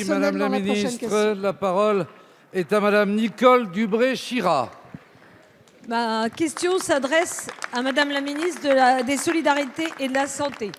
Madame la ministre, la parole est à Madame Nicole Dubré-Chirat. Ma question s'adresse à Madame la ministre des Solidarités et de la Santé.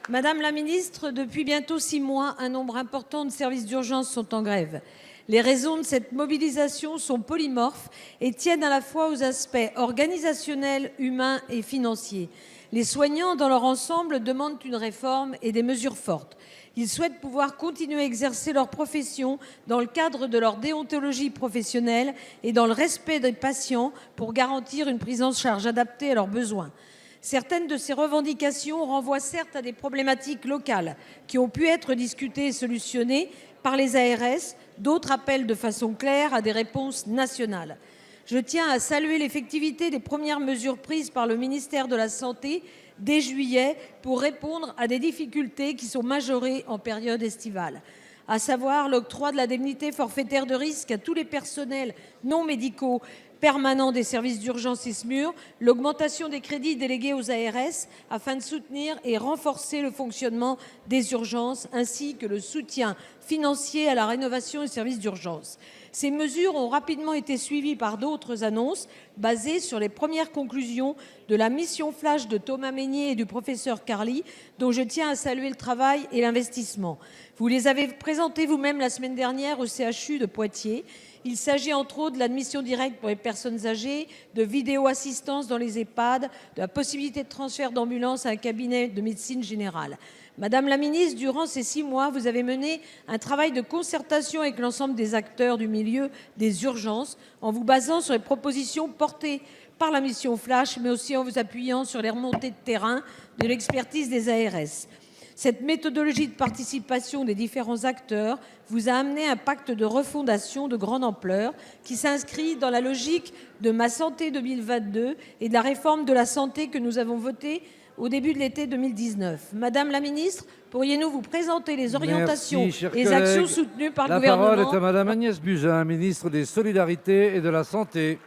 Madame la ministre, depuis bientôt 6 mois, un nombre important de services d'urgence sont en grève. Les raisons de cette mobilisation sont polymorphes et tiennent à la fois aux aspects organisationnels, humains et financiers. Les soignants, dans leur ensemble, demandent une réforme et des mesures fortes. Ils souhaitent pouvoir continuer à exercer leur profession dans le cadre de leur déontologie professionnelle et dans le respect des patients pour garantir une prise en charge adaptée à leurs besoins. Certaines de ces revendications renvoient certes à des problématiques locales qui ont pu être discutées et solutionnées par les ARS, d'autres appellent de façon claire à des réponses nationales. Je tiens à saluer l'effectivité des premières mesures prises par le ministère de la Santé dès juillet pour répondre à des difficultés qui sont majorées en période estivale, à savoir l'octroi de l'indemnité forfaitaire de risque à tous les personnels non médicaux permanents des services d'urgence et SMUR, l'augmentation des crédits délégués aux ARS afin de soutenir et renforcer le fonctionnement des urgences, ainsi que le soutien financier à la rénovation des services d'urgence. Ces mesures ont rapidement été suivies par d'autres annonces basées sur les premières conclusions de la mission flash de Thomas Mesnier et du professeur Carli, dont je tiens à saluer le travail et l'investissement. Vous les avez présentées vous-même la semaine dernière au CHU de Poitiers. Il s'agit entre autres de l'admission directe pour les personnes âgées, de vidéo-assistance dans les EHPAD, de la possibilité de transfert d'ambulance à un cabinet de médecine générale. Madame la ministre, durant ces 6 mois, vous avez mené un travail de concertation avec l'ensemble des acteurs du milieu des urgences, en vous basant sur les propositions portées par la mission Flash, mais aussi en vous appuyant sur les remontées de terrain de l'expertise des ARS. Cette méthodologie de participation des différents acteurs vous a amené un pacte de refondation de grande ampleur qui s'inscrit dans la logique de Ma Santé 2022 et de la réforme de la santé que nous avons votée au début de l'été 2019. Madame la ministre, pourriez-nous vous présenter les orientations et les actions soutenues par le gouvernement? La parole est à Madame Agnès Buzyn, ministre des Solidarités et de la Santé.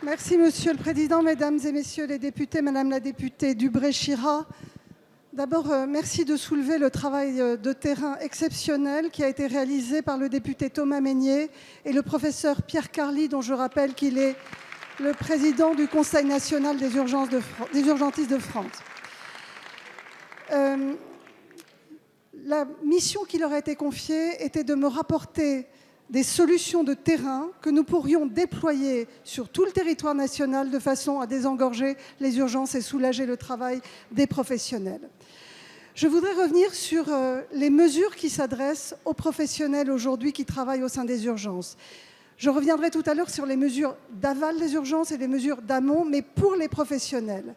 Merci Monsieur le Président, Mesdames et Messieurs les députés, Madame la députée Dubré-Chirat. D'abord, merci de soulever le travail de terrain exceptionnel qui a été réalisé par le député Thomas Mesnier et le professeur Pierre Carli, dont je rappelle qu'il est le président du Conseil national des urgentistes de France. La mission qui leur a été confiée était de me rapporter des solutions de terrain que nous pourrions déployer sur tout le territoire national de façon à désengorger les urgences et soulager le travail des professionnels. Je voudrais revenir sur les mesures qui s'adressent aux professionnels aujourd'hui qui travaillent au sein des urgences. Je reviendrai tout à l'heure sur les mesures d'aval des urgences et les mesures d'amont, mais pour les professionnels.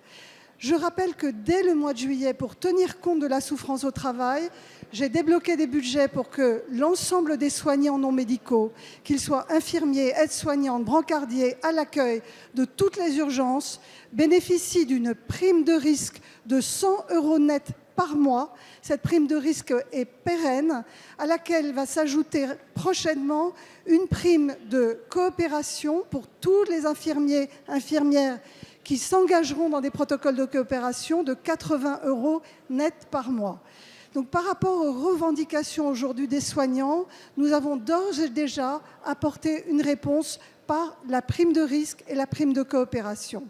Je rappelle que dès le mois de juillet, pour tenir compte de la souffrance au travail, j'ai débloqué des budgets pour que l'ensemble des soignants non médicaux, qu'ils soient infirmiers, aides-soignantes, brancardiers, à l'accueil de toutes les urgences, bénéficient d'une prime de risque de 100 € net par mois. Cette prime de risque est pérenne, à laquelle va s'ajouter prochainement une prime de coopération pour tous les infirmiers, infirmières qui s'engageront dans des protocoles de coopération de 80 € net par mois. Donc, par rapport aux revendications aujourd'hui des soignants, nous avons d'ores et déjà apporté une réponse par la prime de risque et la prime de coopération.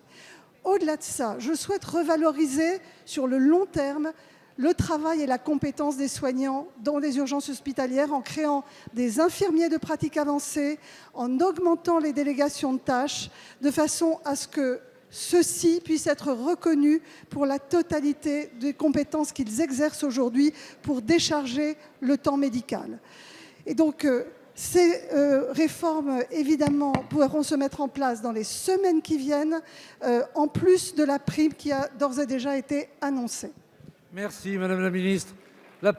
Au-delà de ça, je souhaite revaloriser sur le long terme le travail et la compétence des soignants dans les urgences hospitalières en créant des infirmiers de pratique avancée, en augmentant les délégations de tâches, de façon à ce que ceux-ci puissent être reconnus pour la totalité des compétences qu'ils exercent aujourd'hui pour décharger le temps médical. Et donc, ces réformes, évidemment, pourront se mettre en place dans les semaines qui viennent, en plus de la prime qui a d'ores et déjà été annoncée. Merci Madame la ministre. La